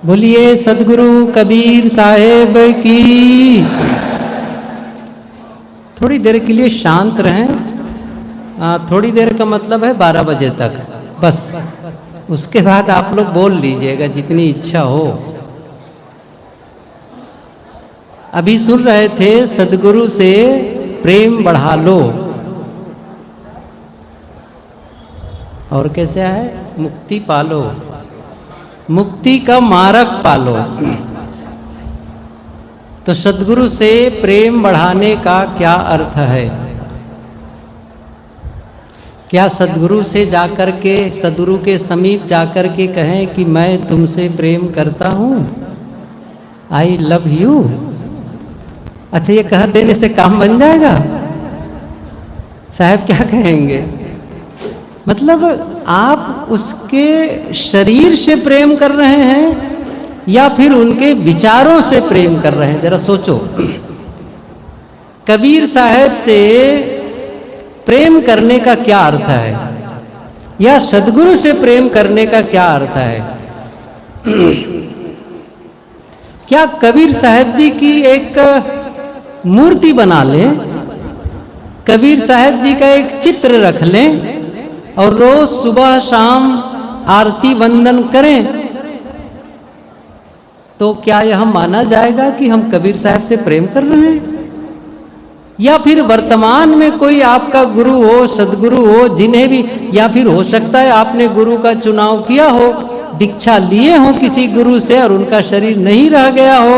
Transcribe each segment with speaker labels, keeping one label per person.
Speaker 1: बोलिए सदगुरु कबीर साहेब की। थोड़ी देर के लिए शांत रहें। थोड़ी देर का मतलब है 12 बजे तक बस। उसके बाद आप लोग बोल लीजिएगा जितनी इच्छा हो। अभी सुन रहे थे सदगुरु से प्रेम बढ़ा लो, और कैसे है, मुक्ति पालो, मुक्ति का मार्ग पालो। तो सदगुरु से प्रेम बढ़ाने का क्या अर्थ है? क्या सदगुरु से जाकर के, सदगुरु के समीप जाकर के कहें कि मैं तुमसे प्रेम करता हूं, आई लव यू? अच्छा, ये कह देने से काम बन जाएगा? साहब क्या कहेंगे? मतलब आप उसके शरीर से प्रेम कर रहे हैं या फिर उनके विचारों से प्रेम कर रहे हैं? जरा सोचो। कबीर साहब से प्रेम करने का क्या अर्थ है, या सदगुरु से प्रेम करने का क्या अर्थ है? क्या कबीर साहब जी की एक मूर्ति बना लें, कबीर साहब जी का एक चित्र रख लें और रोज सुबह शाम आरती वंदन करें, तो क्या यह माना जाएगा कि हम कबीर साहब से प्रेम कर रहे हैं? या फिर वर्तमान में कोई आपका गुरु हो, सदगुरु हो, जिन्हें भी, या फिर हो सकता है आपने गुरु का चुनाव किया हो, दीक्षा लिए हो किसी गुरु से और उनका शरीर नहीं रह गया हो,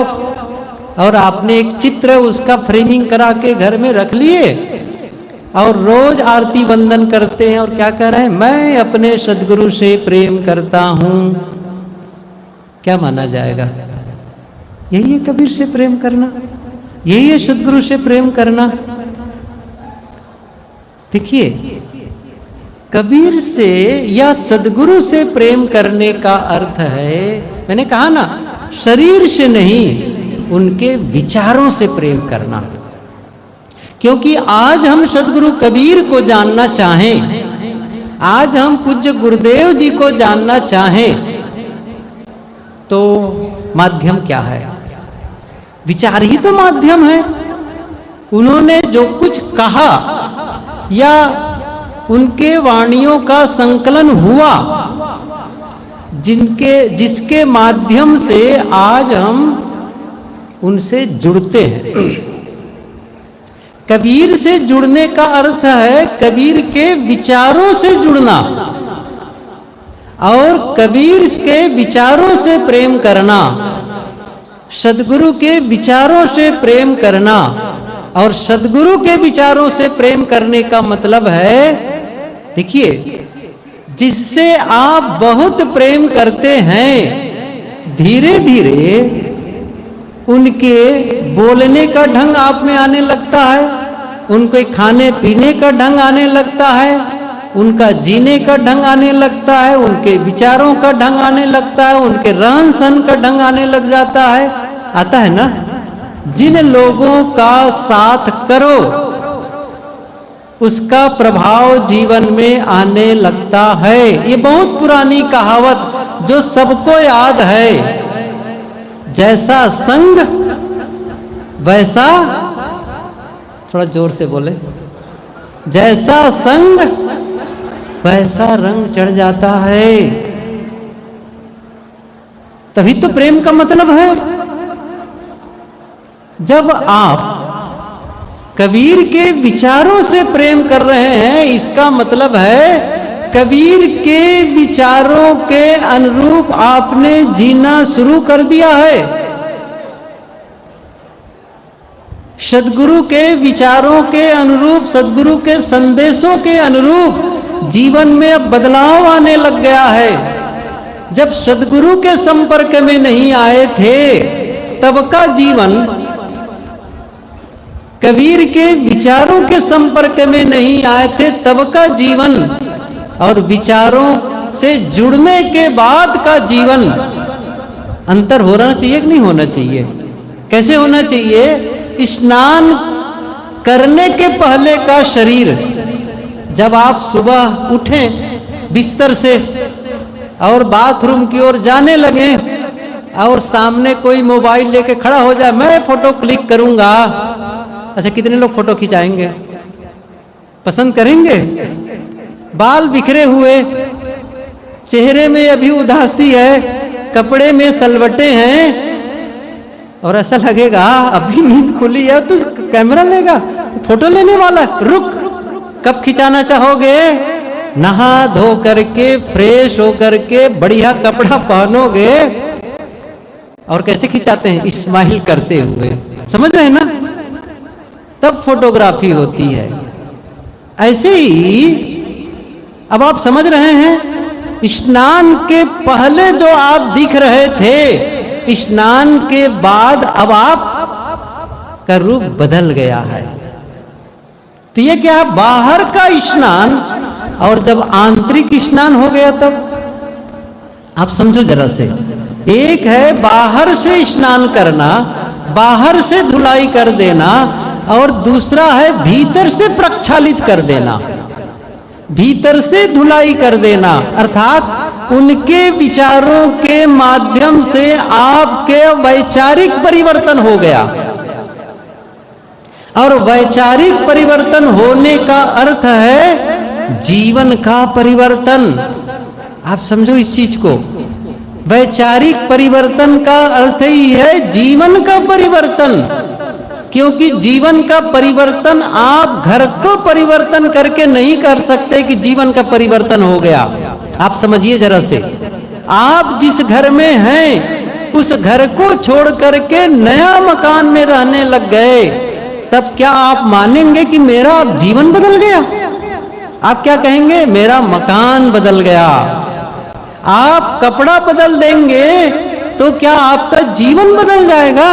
Speaker 1: और आपने एक चित्र उसका फ्रेमिंग करा के घर में रख लिए और रोज आरती वंदन करते हैं और क्या कह रहे हैं, मैं अपने सदगुरु से प्रेम करता हूं। क्या माना जाएगा? यही है कबीर से प्रेम करना, यही है सदगुरु से प्रेम करना। देखिए, कबीर से या सदगुरु से प्रेम करने का अर्थ है, मैंने कहा ना, शरीर से नहीं, उनके विचारों से प्रेम करना। क्योंकि आज हम सदगुरु कबीर को जानना चाहें, आज हम पूज्य गुरुदेव जी को जानना चाहें, तो माध्यम क्या है? विचार ही तो माध्यम है। उन्होंने जो कुछ कहा या उनके वाणियों का संकलन हुआ, जिसके माध्यम से आज हम उनसे जुड़ते हैं। कबीर से जुड़ने का अर्थ है कबीर के विचारों से जुड़ना, और कबीर के विचारों से प्रेम करना, सदगुरु के विचारों से प्रेम करना। और सदगुरु के विचारों से प्रेम करने का मतलब है, देखिए, जिससे आप बहुत प्रेम करते हैं, धीरे धीरे उनके बोलने का ढंग आप में आने लगता है, उनके खाने पीने का ढंग आने लगता है, उनका जीने का ढंग आने लगता है, उनके विचारों का ढंग आने लगता है, उनके रहन सहन का ढंग आने लग जाता है। आता है ना? जिन लोगों का साथ करो उसका प्रभाव जीवन में आने लगता है। ये बहुत पुरानी कहावत जो सबको याद है, जैसा संग वैसा, थोड़ा जोर से बोले, जैसा संग वैसा रंग चढ़ जाता है। तभी तो प्रेम का मतलब है। जब आप कबीर के विचारों से प्रेम कर रहे हैं, इसका मतलब है कबीर के विचारों के अनुरूप आपने जीना शुरू कर दिया है। सदगुरु के विचारों के अनुरूप, सदगुरु के संदेशों के अनुरूप जीवन में अब बदलाव आने लग गया है। जब सदगुरु के संपर्क में नहीं आए थे तब का जीवन, कबीर के विचारों के संपर्क में नहीं आए थे तब का जीवन, और विचारों से जुड़ने के बाद का जीवन, अंतर होना चाहिए कि नहीं होना चाहिए? कैसे होना चाहिए? स्नान करने के पहले का शरीर, जब आप सुबह उठें बिस्तर से और बाथरूम की ओर जाने लगे और सामने कोई मोबाइल लेके खड़ा हो जाए, मैं फोटो क्लिक करूंगा, अच्छा कितने लोग फोटो खिंचाएंगे? पसंद करेंगे? बाल बिखरे हुए, चेहरे में अभी उदासी है, कपड़े में सलवटे हैं, और ऐसा लगेगा अभी नींद खुली है तो कैमरा लेगा, फोटो लेने वाला, रुक, कब खिंचाना चाहोगे? नहा धो करके, फ्रेश हो करके, बढ़िया कपड़ा पहनोगे, और कैसे खिंचाते हैं? स्माइल करते हुए, समझ रहे हैं ना? तब फोटोग्राफी होती है। ऐसे ही अब आप समझ रहे हैं, स्नान के पहले जो आप दिख रहे थे, स्नान के बाद अब आप का रूप बदल गया है। तो ये क्या है? बाहर का स्नान, और जब आंतरिक स्नान हो गया तब आप समझो जरा से। एक है बाहर से स्नान करना, बाहर से धुलाई कर देना, और दूसरा है भीतर से प्रक्षालित कर देना, भीतर से धुलाई कर देना, अर्थात उनके विचारों के माध्यम से आपके वैचारिक परिवर्तन हो गया। और वैचारिक परिवर्तन होने का अर्थ है जीवन का परिवर्तन। आप समझो इस चीज को, वैचारिक परिवर्तन का अर्थ ही है जीवन का परिवर्तन। क्योंकि जीवन का परिवर्तन आप घर को परिवर्तन करके नहीं कर सकते कि जीवन का परिवर्तन हो गया। आप समझिए जरा से, आप जिस घर में हैं उस घर को छोड़ करके नया मकान में रहने लग गए, तब क्या आप मानेंगे कि मेरा जीवन बदल गया? आप क्या कहेंगे? मेरा मकान बदल गया। आप कपड़ा बदल देंगे तो क्या आपका जीवन बदल जाएगा?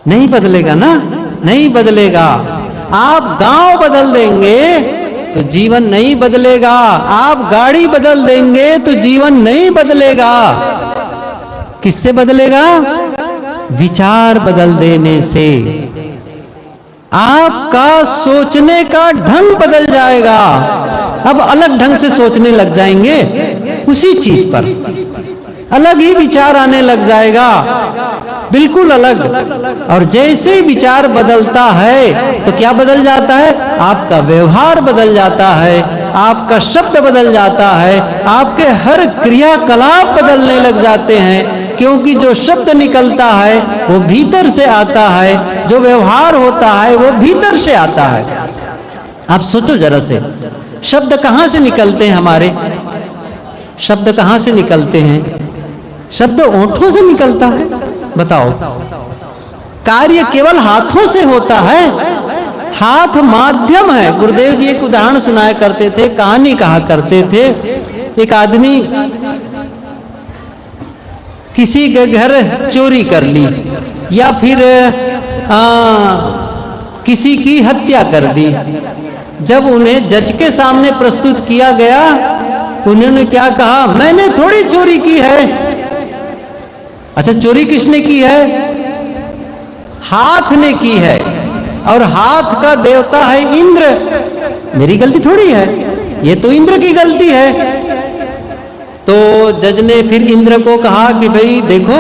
Speaker 1: नहीं बदलेगा ना, नहीं बदलेगा। आप गांव बदल देंगे तो जीवन नहीं बदलेगा। आप गाड़ी बदल देंगे तो जीवन नहीं बदलेगा। किससे बदलेगा? विचार बदल देने से। आपका सोचने का ढंग बदल जाएगा। अब अलग ढंग से सोचने लग जाएंगे, उसी चीज पर अलग ही विचार आने लग जाएगा, बिल्कुल अलग। और जैसे ही विचार बदलता है तो क्या बदल जाता है? आपका व्यवहार बदल जाता है, आपका शब्द बदल जाता है, आपके हर क्रियाकलाप बदलने लग जाते हैं। क्योंकि जो शब्द निकलता है वो भीतर से आता है, जो व्यवहार होता है वो भीतर से आता है। आप सोचो जरा से, शब्द कहां से निकलते हैं हमारे? शब्द कहां से निकलते हैं? शब्द ओंठों से निकलता है। बताओ, कार्य केवल हाथों से होता है। हाथ माध्यम है। गुरुदेव जी एक उदाहरण सुनाया करते थे, कहानी कहा करते थे। एक आदमी किसी के घर चोरी कर ली, या फिर किसी की हत्या कर दी। जब उन्हें जज के सामने प्रस्तुत किया गया, उन्होंने क्या कहा? मैंने थोड़ी चोरी की है। अच्छा, चोरी किसने की है? हाथ ने की है, और हाथ का देवता है इंद्र। मेरी गलती थोड़ी है, ये तो इंद्र की गलती है। तो जज ने फिर इंद्र को कहा कि भाई देखो,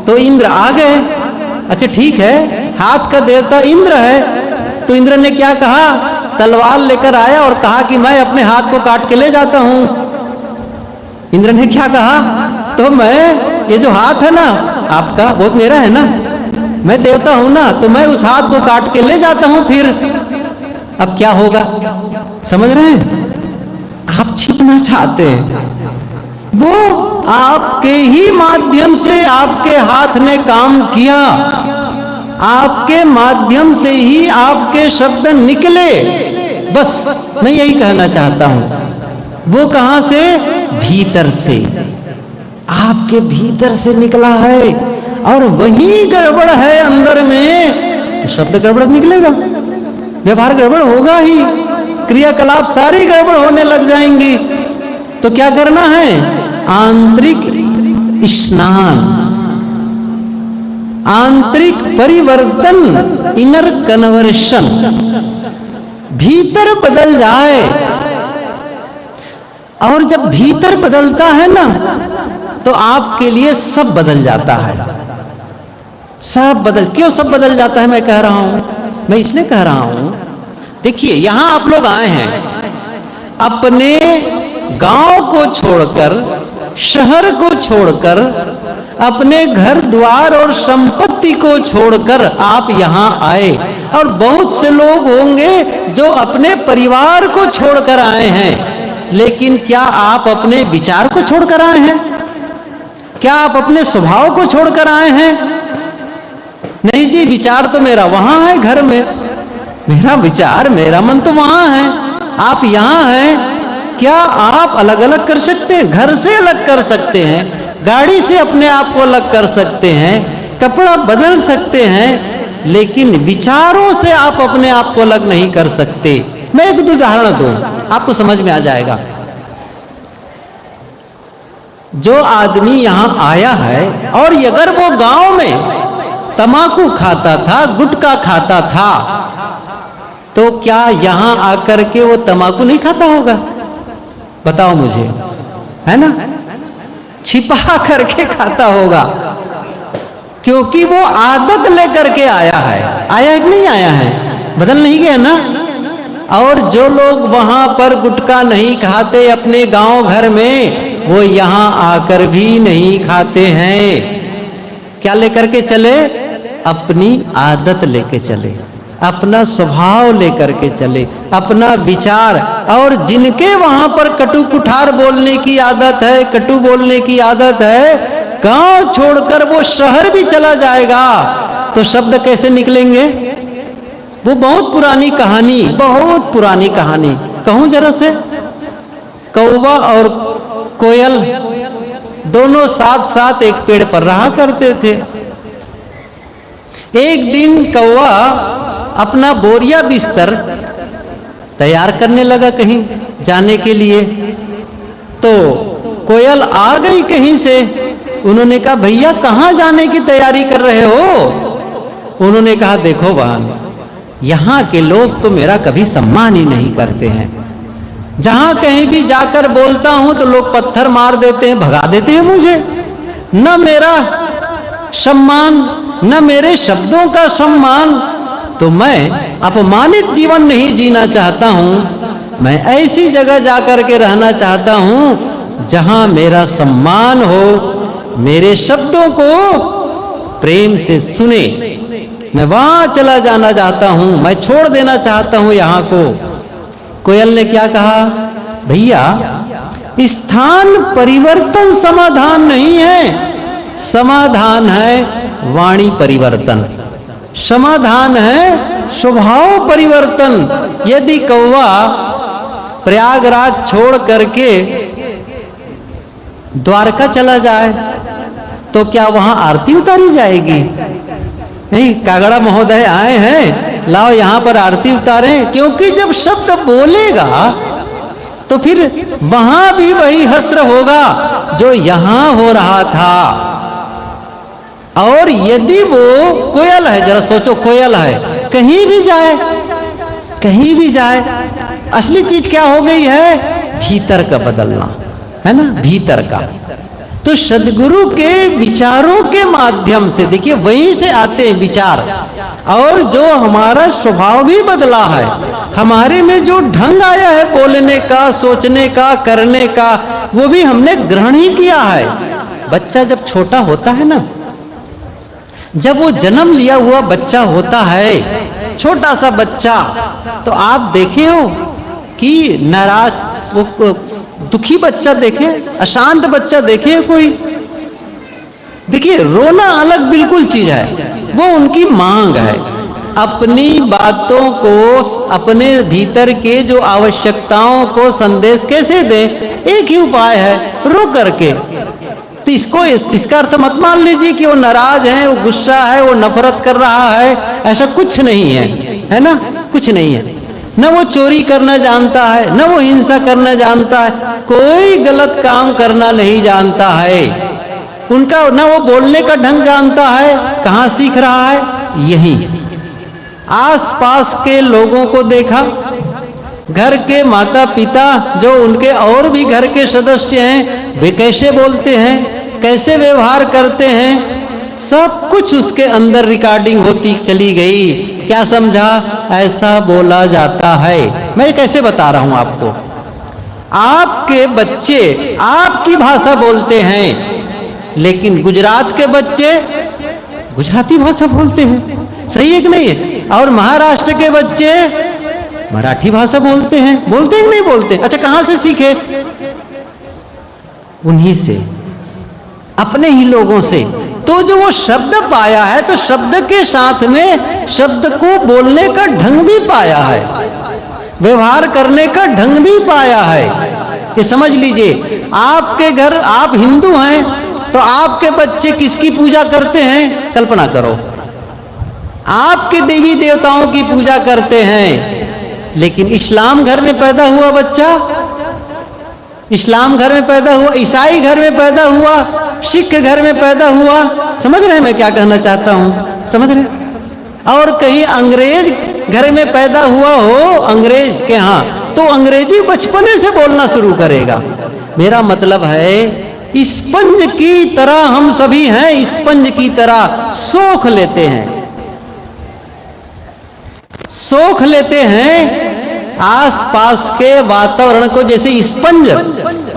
Speaker 1: तो इंद्र आ गए। अच्छा ठीक है, हाथ का देवता इंद्र है। तो इंद्र ने क्या कहा? तलवार लेकर आया और कहा कि मैं अपने हाथ को काट के ले जाता हूं। इंद्र ने क्या कहा? तो मैं, ये जो हाथ है ना आपका, वो मेरा है ना, मैं देवता हूं ना, तो मैं उस हाथ को काट के ले जाता हूं। फिर अब क्या होगा? समझ रहे हैं? आप छिपना चाहते हैं, वो आपके ही माध्यम से आपके हाथ ने काम किया, आपके माध्यम से ही आपके शब्द निकले। बस मैं यही कहना चाहता हूं। वो कहां से? भीतर से, आपके भीतर से निकला है। और वही गड़बड़ है अंदर में, तो शब्द गड़बड़ निकलेगा, व्यवहार गड़बड़ होगा ही, क्रियाकलाप सारी गड़बड़ होने लग जाएंगी। तो क्या करना है? आंतरिक स्नान, आंतरिक परिवर्तन, इनर कन्वर्शन, भीतर बदल जाए। और जब भीतर बदलता है ना, तो आपके लिए सब बदल जाता है। सब बदल, क्यों सब बदल जाता है मैं कह रहा हूं? मैं इसलिए कह रहा हूं, देखिए यहां आप लोग आए हैं, अपने गांव को छोड़कर, शहर को छोड़कर, अपने घर द्वार और संपत्ति को छोड़कर आप यहां आए। और बहुत से लोग होंगे जो अपने परिवार को छोड़कर आए हैं, लेकिन क्या आप अपने विचार को छोड़कर आए हैं? क्या आप अपने स्वभाव को छोड़कर आए हैं? नहीं जी, विचार तो मेरा वहां है घर में, मेरा विचार, मेरा मन तो वहां है। आप यहां हैं, क्या आप अलग अलग कर सकते हैं? घर से अलग कर सकते हैं, गाड़ी से अपने आप को अलग कर सकते हैं, कपड़ा बदल सकते हैं, लेकिन विचारों से आप अपने आप को अलग नहीं कर सकते। मैं एक दो उदाहरण दूं, आपको समझ में आ जाएगा। जो आदमी यहां आया है और अगर वो गांव में तंबाकू खाता था, गुटखा खाता था, तो क्या यहां आकर के वो तंबाकू नहीं खाता होगा? बताओ मुझे, है ना? छिपा करके खाता होगा, क्योंकि वो आदत लेकर के आया है। आया है कि नहीं आया है? बदल नहीं गया ना? और जो लोग वहां पर गुटखा नहीं खाते अपने गांव घर में, वो यहां आकर भी नहीं खाते हैं। क्या लेकर के चले? अपनी आदत लेके चले, अपना स्वभाव लेकर के चले, अपना विचार। और जिनके वहां पर कटु कुठार बोलने की आदत है, कटु बोलने की आदत है, गांव छोड़कर वो शहर भी चला जाएगा तो शब्द कैसे निकलेंगे? वो बहुत पुरानी कहानी, बहुत पुरानी कहानी कहूं जरा से। कौवा और कोयल दोनों साथ साथ एक पेड़ पर रहा करते थे। एक दिन कौवा अपना बोरिया बिस्तर तैयार करने लगा कहीं जाने के लिए, तो कोयल आ गई कहीं से। उन्होंने कहा, भैया कहाँ जाने की तैयारी कर रहे हो? उन्होंने कहा, देखो बहन, यहाँ के लोग तो मेरा कभी सम्मान ही नहीं करते हैं। जहां कहीं भी जाकर बोलता हूं तो लोग पत्थर मार देते हैं, भगा देते हैं मुझे। न मेरा सम्मान, न मेरे शब्दों का सम्मान। तो मैं अपमानित जीवन नहीं जीना चाहता हूं। मैं ऐसी जगह जाकर के रहना चाहता हूं जहां मेरा सम्मान हो, मेरे शब्दों को प्रेम से सुने। मैं वहां चला जाना चाहता हूं, मैं छोड़ देना चाहता हूं यहां को। कोयल ने क्या कहा? भैया, स्थान परिवर्तन समाधान नहीं है, समाधान है वाणी परिवर्तन, समाधान है स्वभाव परिवर्तन। यदि कौवा प्रयागराज छोड़ करके द्वारका चला जाए तो क्या वहां आरती उतारी जाएगी? नहीं, कागड़ा महोदय आए हैं, लाओ यहां पर आरती उतारें। क्योंकि जब शब्द बोलेगा तो फिर वहां भी वही हस्र होगा जो यहां हो रहा था। और यदि वो कोयल है, जरा सोचो, कोयल है, कहीं भी जाए, कहीं भी जाए, असली चीज क्या हो गई है? भीतर का बदलना, है ना, भीतर का। तो सद्गुरु के विचारों के माध्यम से, देखिए वहीं से आते हैं विचार। और जो हमारा स्वभाव भी बदला है, हमारे में जो ढंग आया है बोलने का, सोचने का, करने का, वो भी हमने ग्रहण ही किया है। बच्चा जब छोटा होता है ना, जब वो जन्म लिया हुआ बच्चा होता है, छोटा सा बच्चा, तो आप देखे हो कि नाराज, वो दुखी बच्चा देखे, अशांत बच्चा देखे कोई? देखिए रोना अलग बिल्कुल चीज है, वो उनकी मांग है। अपनी बातों को, अपने भीतर के जो आवश्यकताओं को संदेश कैसे दें? एक ही उपाय है, रो करके। तो इसका अर्थ मत मान लीजिए कि वो नाराज है, वो गुस्सा है, वो नफरत कर रहा है, ऐसा कुछ नहीं है ना? कुछ नहीं है। न वो चोरी करना जानता है, न वो हिंसा करना जानता है, कोई गलत काम करना नहीं जानता है उनका। न वो बोलने का ढंग जानता है, कहाँ सीख रहा है? यही आसपास के लोगों को देखा, घर के माता पिता जो उनके और भी घर के सदस्य हैं, वे कैसे बोलते हैं, कैसे व्यवहार करते हैं, सब कुछ उसके अंदर रिकॉर्डिंग होती चली गई। क्या समझा? ऐसा बोला जाता है। मैं कैसे बता रहा हूं आपको, आपके बच्चे आपकी भाषा बोलते हैं, लेकिन गुजरात के बच्चे गुजराती भाषा बोलते हैं, सही है कि नहीं है? और महाराष्ट्र के बच्चे मराठी भाषा बोलते हैं, बोलते हैं कि नहीं बोलते? अच्छा, कहां से सीखे? उन्हीं से, अपने ही लोगों से। तो जो वो शब्द पाया है, तो शब्द के साथ में शब्द को बोलने का ढंग भी पाया है, व्यवहार करने का ढंग भी पाया है। ये समझ लीजिए, आपके घर, आप हिंदू हैं तो आपके बच्चे किसकी पूजा करते हैं? कल्पना करो, आपके देवी देवताओं की पूजा करते हैं। लेकिन इस्लाम घर में पैदा हुआ बच्चा, इस्लाम घर में पैदा हुआ, ईसाई घर में पैदा हुआ, सिख घर में पैदा हुआ, समझ रहे हैं मैं क्या कहना चाहता हूं? समझ रहे? और कहीं अंग्रेज घर में पैदा हुआ हो, अंग्रेज के यहाँ, तो अंग्रेजी बचपने से बोलना शुरू करेगा। मेरा मतलब है, स्पंज की तरह हम सभी हैं, स्पंज की तरह सोख लेते हैं, सोख लेते हैं आसपास के वातावरण को। जैसे स्पंज,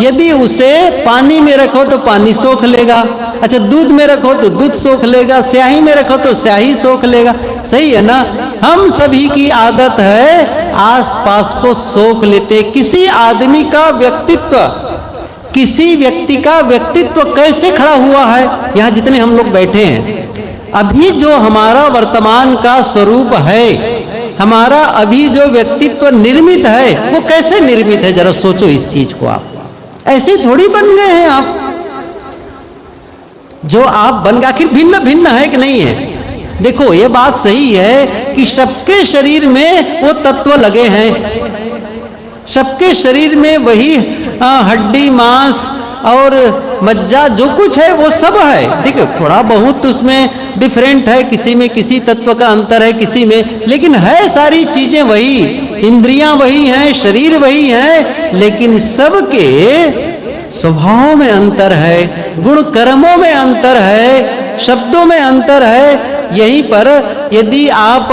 Speaker 1: यदि उसे पानी में रखो तो पानी सोख लेगा, अच्छा दूध में रखो तो दूध सोख लेगा, स्याही में रखो तो स्याही सोख लेगा, सही है ना? हम सभी की आदत है आसपास को सोख लेते। किसी आदमी का व्यक्तित्व, किसी व्यक्ति का व्यक्तित्व कैसे खड़ा हुआ है, यहां जितने हम लोग बैठे हैं, अभी जो हमारा वर्तमान का स्वरूप है, हमारा अभी जो व्यक्तित्व निर्मित है, वो कैसे निर्मित है? जरा सोचो इस चीज को। आप ऐसे थोड़ी बन गए हैं। आप जो आप बन गए, आखिर भिन्न भिन्न है कि नहीं है? देखो, ये बात सही है कि सबके शरीर में वो तत्व लगे हैं, सबके शरीर में वही हड्डी मांस और मज्जा जो कुछ है वो सब है। देखो, थोड़ा बहुत उसमें डिफरेंट है, किसी में किसी तत्व का अंतर है, किसी में, लेकिन है सारी चीजें वही, इंद्रियां वही हैं, शरीर वही है, लेकिन सबके स्वभाव में अंतर है, गुण कर्मों में अंतर है, शब्दों में अंतर है। यहीं पर यदि आप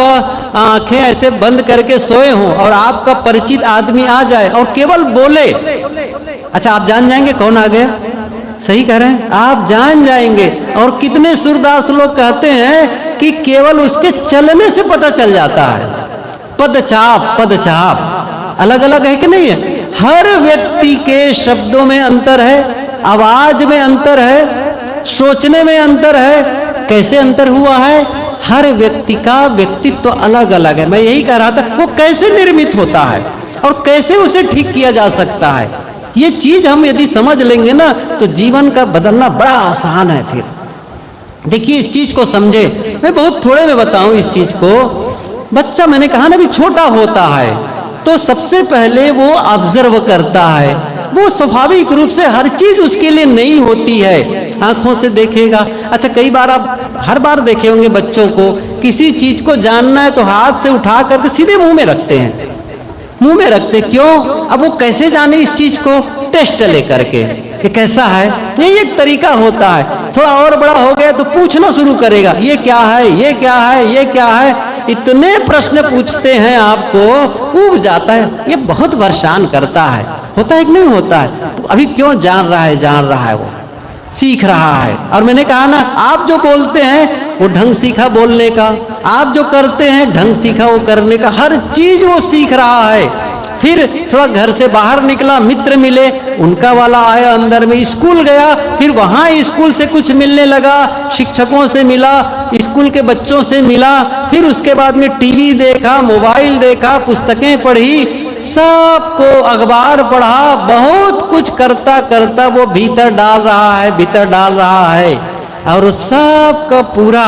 Speaker 1: आंखें ऐसे बंद करके सोए हों और आपका परिचित आदमी आ जाए और केवल बोले, अच्छा आप जान जाएंगे कौन आ गया? सही कह रहे हैं, आप जान जाएंगे। और कितने सूरदास लोग कहते हैं कि केवल उसके चलने से पता चल जाता है। पदचाप, पदचाप अलग अलग है कि नहीं है? हर व्यक्ति के शब्दों में अंतर है, आवाज में अंतर है, सोचने में अंतर है। कैसे अंतर हुआ है? हर व्यक्ति का व्यक्तित्व अलग अलग है। मैं यही कह रहा था, वो कैसे निर्मित होता है और कैसे उसे ठीक किया जा सकता है, ये चीज हम यदि समझ लेंगे ना, तो जीवन का बदलना बड़ा आसान है। फिर देखिए, इस चीज को समझे। मैं बहुत थोड़े में बताऊं इस चीज को। बच्चा, मैंने कहा ना, भी छोटा होता है तो सबसे पहले वो ऑब्जर्व करता है। वो स्वाभाविक रूप से हर चीज उसके लिए नई होती है, आंखों से देखेगा। अच्छा, कई बार आप हर बार देखे होंगे बच्चों को, किसी चीज को जानना है तो हाथ से उठा करके सीधे मुंह में रखते हैं, मुंह में रखते। क्यों? अब वो कैसे जाने इस चीज को? टेस्ट लेकर के, ये कैसा है, ये एक तरीका होता है। थोड़ा और बड़ा हो गया तो पूछना शुरू करेगा, ये क्या है, ये क्या है, ये क्या है। इतने प्रश्न पूछते हैं, आपको ऊब जाता है। ये बहुत परेशान करता है, होता है कि नहीं होता है? तो अभी क्यों जान रहा है? जान रहा है, वो सीख रहा है। और मैंने कहा ना, आप जो बोलते हैं वो ढंग सीखा बोलने का, आप जो करते हैं ढंग सीखा वो करने का, हर चीज वो सीख रहा है। फिर थोड़ा घर से बाहर निकला, मित्र मिले, उनका वाला आया अंदर में, स्कूल गया, फिर वहां स्कूल से कुछ मिलने लगा, शिक्षकों से मिला, स्कूल के बच्चों से मिला, फिर उसके बाद में टीवी देखा, मोबाइल देखा, पुस्तकें पढ़ी, सबको अखबार पढ़ा, बहुत कुछ करता करता वो भीतर डाल रहा है, भीतर डाल रहा है। और सब का पूरा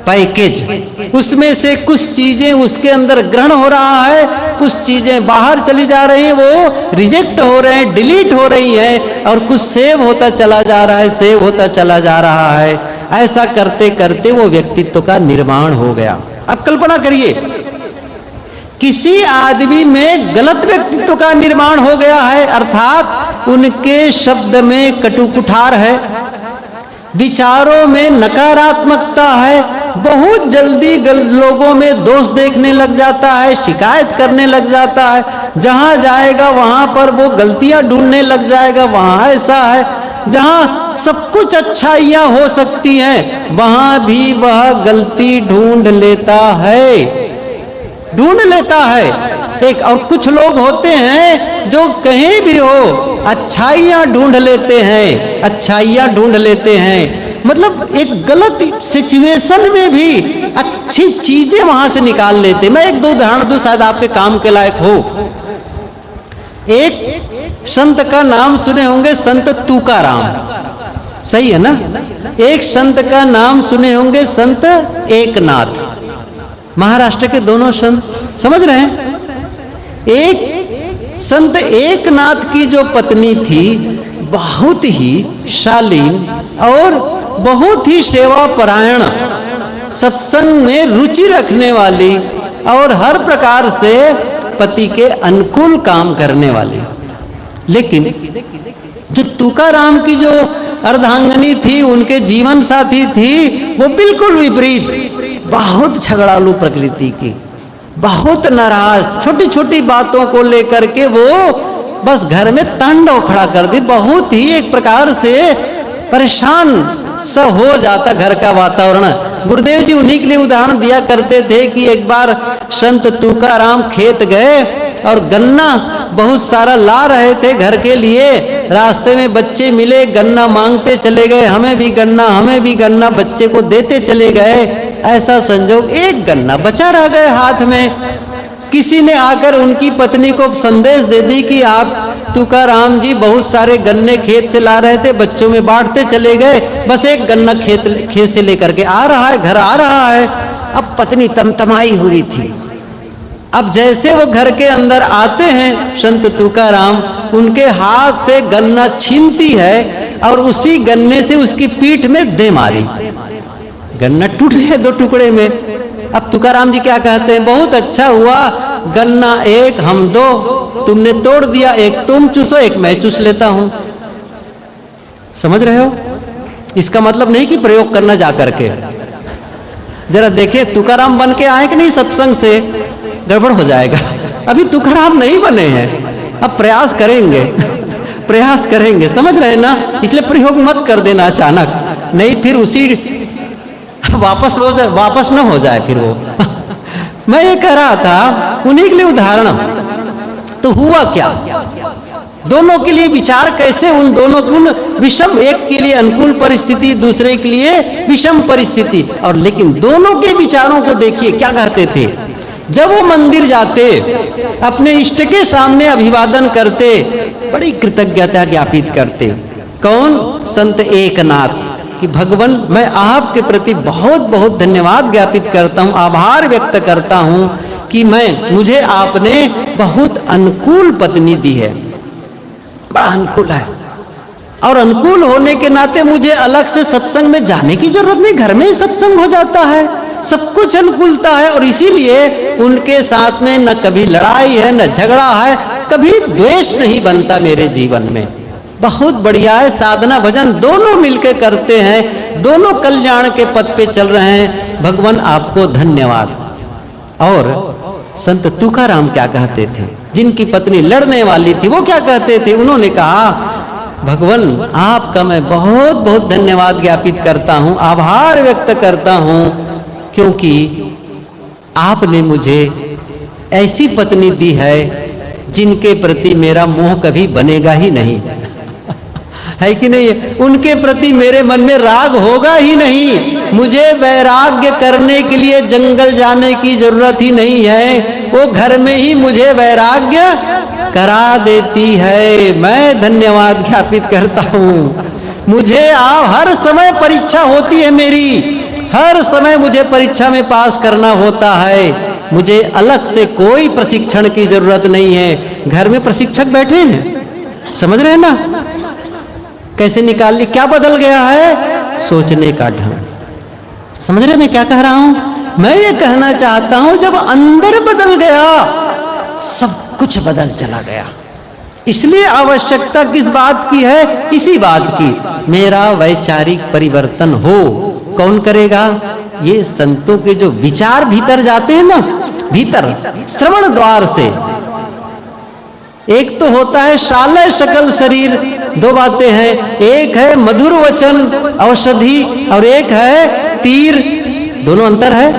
Speaker 1: पैकेज, उसमें से कुछ चीजें उसके अंदर ग्रहण हो रहा है, कुछ चीजें बाहर चली जा रही हैं, वो रिजेक्ट हो रहे हैं, डिलीट हो रही हैं, और कुछ सेव होता चला जा रहा है, सेव होता चला जा रहा है। ऐसा करते करते वो व्यक्तित्व का निर्माण हो गया। अब कल्पना करिए किसी आदमी में गलत व्यक्तित्व का निर्माण हो गया है, अर्थात उनके शब्द में कटु कुठार है, विचारों में नकारात्मकता है, बहुत जल्दी लोगों में दोष देखने लग जाता है, शिकायत करने लग जाता है, जहां जाएगा वहां पर वो गलतियां ढूंढने लग जाएगा, वहां ऐसा है, जहां सब कुछ अच्छाइयां हो सकती हैं वहां भी वह गलती ढूंढ लेता है। एक और कुछ लोग होते हैं जो कहीं भी हो अच्छाइयां ढूंढ लेते हैं, मतलब एक गलत सिचुएशन में भी अच्छी चीजें वहां से निकाल लेते। मैं एक दो उदाहरण दूं, शायद आपके काम के लायक हो। एक संत का नाम सुने होंगे, संत तुकाराम, सही है ना। एक संत का नाम सुने होंगे, संत एकनाथ। महाराष्ट्र के दोनों संत, समझ रहे हैं। एक संत एकनाथ की जो पत्नी थी बहुत ही शालीन और बहुत ही सेवा परायण, सत्संग में रुचि रखने वाली और हर प्रकार से पति के अनुकूल काम करने वाली। लेकिन जो तुकाराम की जो अर्धांगिनी थी, उनके जीवन साथी थी, वो बिल्कुल विपरीत, बहुत झगड़ालू प्रकृति की, बहुत नाराज, छोटी छोटी बातों को लेकर के वो बस घर में तांडव खड़ा कर दी। बहुत ही एक प्रकार से परेशान सा हो जाता घर का वातावरण। गुरुदेव जी उन्हीं के लिए उदाहरण दिया करते थे कि एक बार संत तुकाराम खेत गए और गन्ना बहुत सारा ला रहे थे घर के लिए। रास्ते में बच्चे मिले, गन्ना मांगते चले गए, हमें भी गन्ना, बच्चे को देते चले गए। ऐसा संजोग एक गन्ना बचा रह गए हाथ में। किसी ने आकर उनकी पत्नी को संदेश दे दी कि आप तुकाराम जी बहुत सारे गन्ने खेत से ला रहे थे, बच्चों में बांटते चले गए, बस एक गन्ना खेत से लेकर के आ रहा है, घर आ रहा है। अब पत्नी तमतमाई हुई थी। अब जैसे वो घर के अंदर आते हैं संत तुकाराम, उनके हाथ से गन्ना छीनती है और उसी गन्ने से उसकी पीठ में दे मारी। गन्ना टूट गया 2 टुकड़े में। अब तुकाराम जी क्या कहते हैं, बहुत अच्छा हुआ, गन्ना एक हम 2, तुमने तोड़ दिया, एक तुम चूसो, एक मैं चूस लेता हूं। समझ रहे हो? इसका मतलब नहीं कि प्रयोग करना जा करके। जरा देखिए तुकाराम बन के आए कि नहीं सत्संग से, गड़बड़ हो जाएगा। अभी तुकाराम नहीं बने हैं, अब प्रयास करेंगे, समझ रहे हैं ना। इसलिए प्रयोग मत कर देना अचानक, नहीं फिर उसी वापस न हो जाए फिर वो। मैं ये कह रहा था उन्हीं के लिए उदाहरण। तो हुआ क्या, दोनों के लिए विचार कैसे, उन दोनों की विषम, एक के लिए अनुकूल परिस्थिति, दूसरे के लिए विषम परिस्थिति, और लेकिन दोनों के विचारों को देखिए क्या कहते थे। जब वो मंदिर जाते, अपने इष्ट के सामने अभिवादन करते, बड़ी कृतज्ञता ज्ञापित करते। कौन? संत एकनाथ, कि भगवान मैं आपके प्रति बहुत बहुत धन्यवाद ज्ञापित करता हूँ, आभार व्यक्त करता हूँ कि मुझे आपने बहुत अनुकूल पत्नी दी है, बड़ा अनुकूल है, और अनुकूल होने के नाते मुझे अलग से सत्संग में जाने की जरूरत नहीं, घर में ही सत्संग हो जाता है, सब कुछ अनुकूलता है। और इसीलिए उनके साथ में न कभी लड़ाई है न झगड़ा है, कभी द्वेष नहीं बनता मेरे जीवन में। बहुत बढ़िया है, साधना भजन दोनों मिलकर करते हैं, दोनों कल्याण के पथ पे चल रहे हैं, भगवान आपको धन्यवाद। और संत तुकाराम क्या कहते थे, जिनकी पत्नी लड़ने वाली थी, वो क्या कहते थे? उन्होंने कहा भगवान आपका मैं बहुत बहुत धन्यवाद ज्ञापित करता हूँ, आभार व्यक्त करता हूँ, क्योंकि आपने मुझे ऐसी पत्नी दी है जिनके प्रति मेरा मोह कभी बनेगा ही नहीं, है कि नहीं? उनके प्रति मेरे मन में राग होगा ही नहीं। मुझे वैराग्य करने के लिए जंगल जाने की जरूरत ही नहीं है, वो घर में ही मुझे वैराग्य करा देती है। मैं धन्यवाद ज्ञापित करता हूँ। मुझे हर समय परीक्षा होती है मेरी, हर समय मुझे परीक्षा में पास करना होता है, मुझे अलग से कोई प्रशिक्षण की जरूरत नहीं है। घर में प्रशिक्षक बैठे हैं, समझ रहे हैं ना? कैसे निकाल ली, क्या बदल गया है? सोचने का ढंग। समझ रहे मैं क्या कह रहा हूं? मैं ये कहना चाहता हूं जब अंदर बदल गया सब कुछ बदल चला गया। इसलिए आवश्यकता किस बात की है? इसी बात की, मेरा वैचारिक परिवर्तन हो। कौन करेगा? ये संतों के जो विचार भीतर जाते हैं ना, भीतर श्रवण द्वार से। एक तो होता है शालय सकल शरीर, दो बातें हैं, एक है मधुर वचन औषधि और एक है तीर। दोनों अंतर है,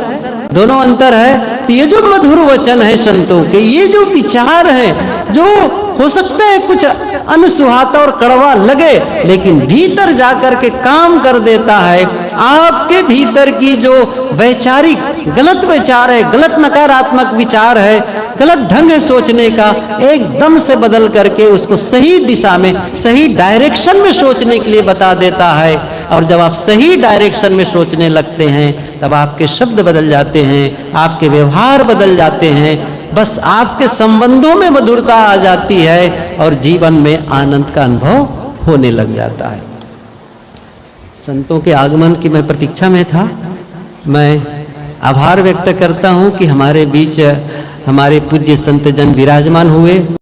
Speaker 1: दोनों अंतर है। तो ये जो मधुर वचन है संतों के, ये जो विचार है, जो हो सकता है कुछ अनसुहाता और कड़वा लगे, लेकिन भीतर जाकर के काम कर देता है। आपके भीतर की जो वैचारिक गलत विचार है, गलत नकारात्मक विचार है, गलत ढंग है सोचने का, एकदम से बदल करके उसको सही दिशा में, सही डायरेक्शन में सोचने के लिए बता देता है। और जब आप सही डायरेक्शन में सोचने लगते हैं तब आपके शब्द बदल जाते हैं, आपके व्यवहार बदल जाते हैं, बस आपके संबंधों में मधुरता आ जाती है और जीवन में आनंद का अनुभव होने लग जाता है। संतों के आगमन की मैं प्रतीक्षा में था। मैं आभार व्यक्त करता हूं कि हमारे बीच हमारे पूज्य संत जन विराजमान हुए।